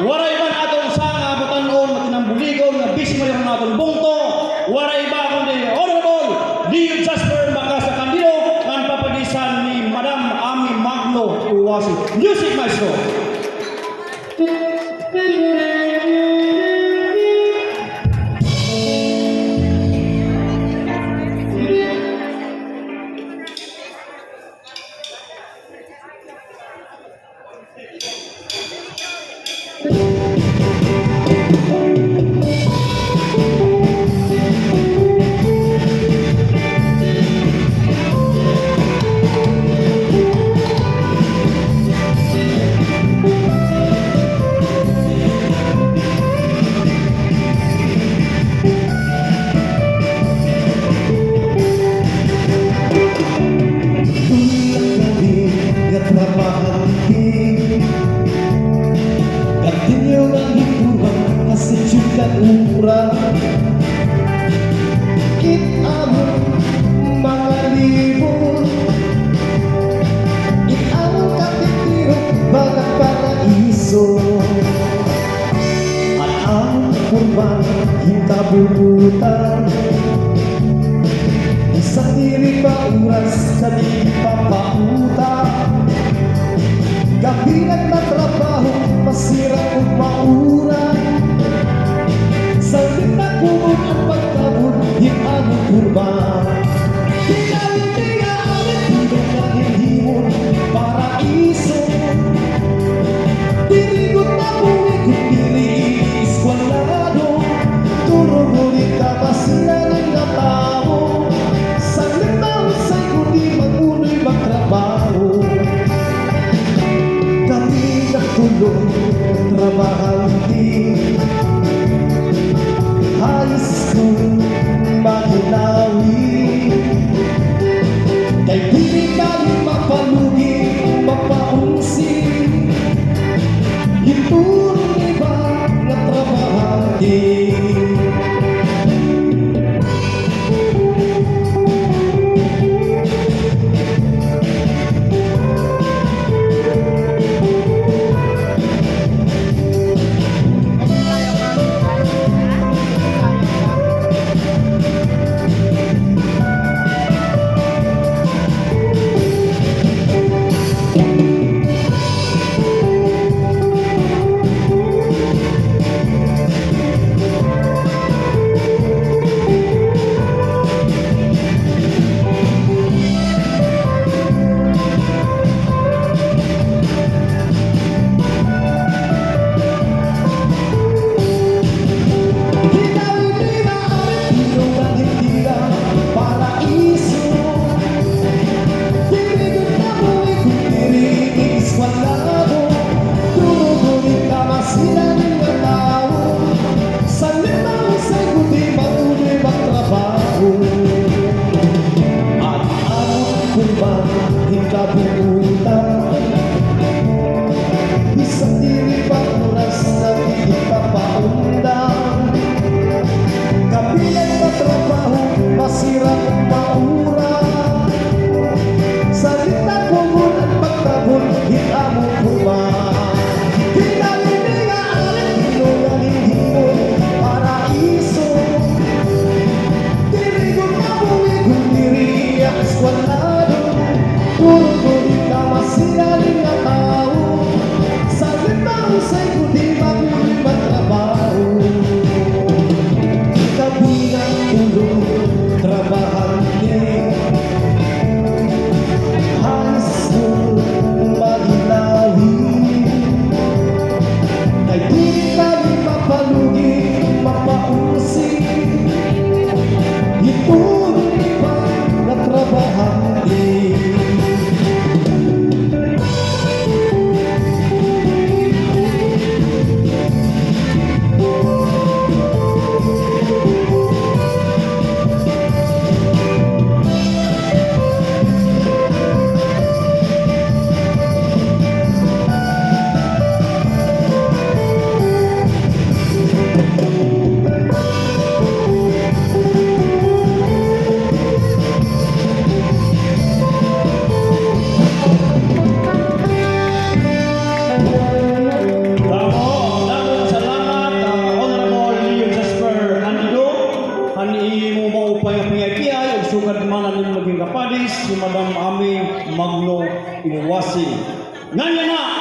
waray man atong sanga butanon matinambuligon nga busy mo yung atong bungto, waray ba kundi Honorable Leo Jasper Macasa Candido ang papagisan ni Madam Ami Magno Uwasi. Music Maestro. Kabulutan isang diri pa oras sa di papauta gabi nagtatrabaho masira o maura sa litakubon ang pagkabon hinanong kurban tinalitinga ang tulong ng hindimon paraiso dirigot na buwi kung diriis walado turungulit ka ba sila ng natao saglit na usay kundi magunoy magtrabaho kami nagtulong trabahan din high school maginawi kay hindi kami mapalugi mapaunsi itulong iba na trabahan din. sugad man ang maging kapadis si Madam Ami Magno Iwasi. Nganya na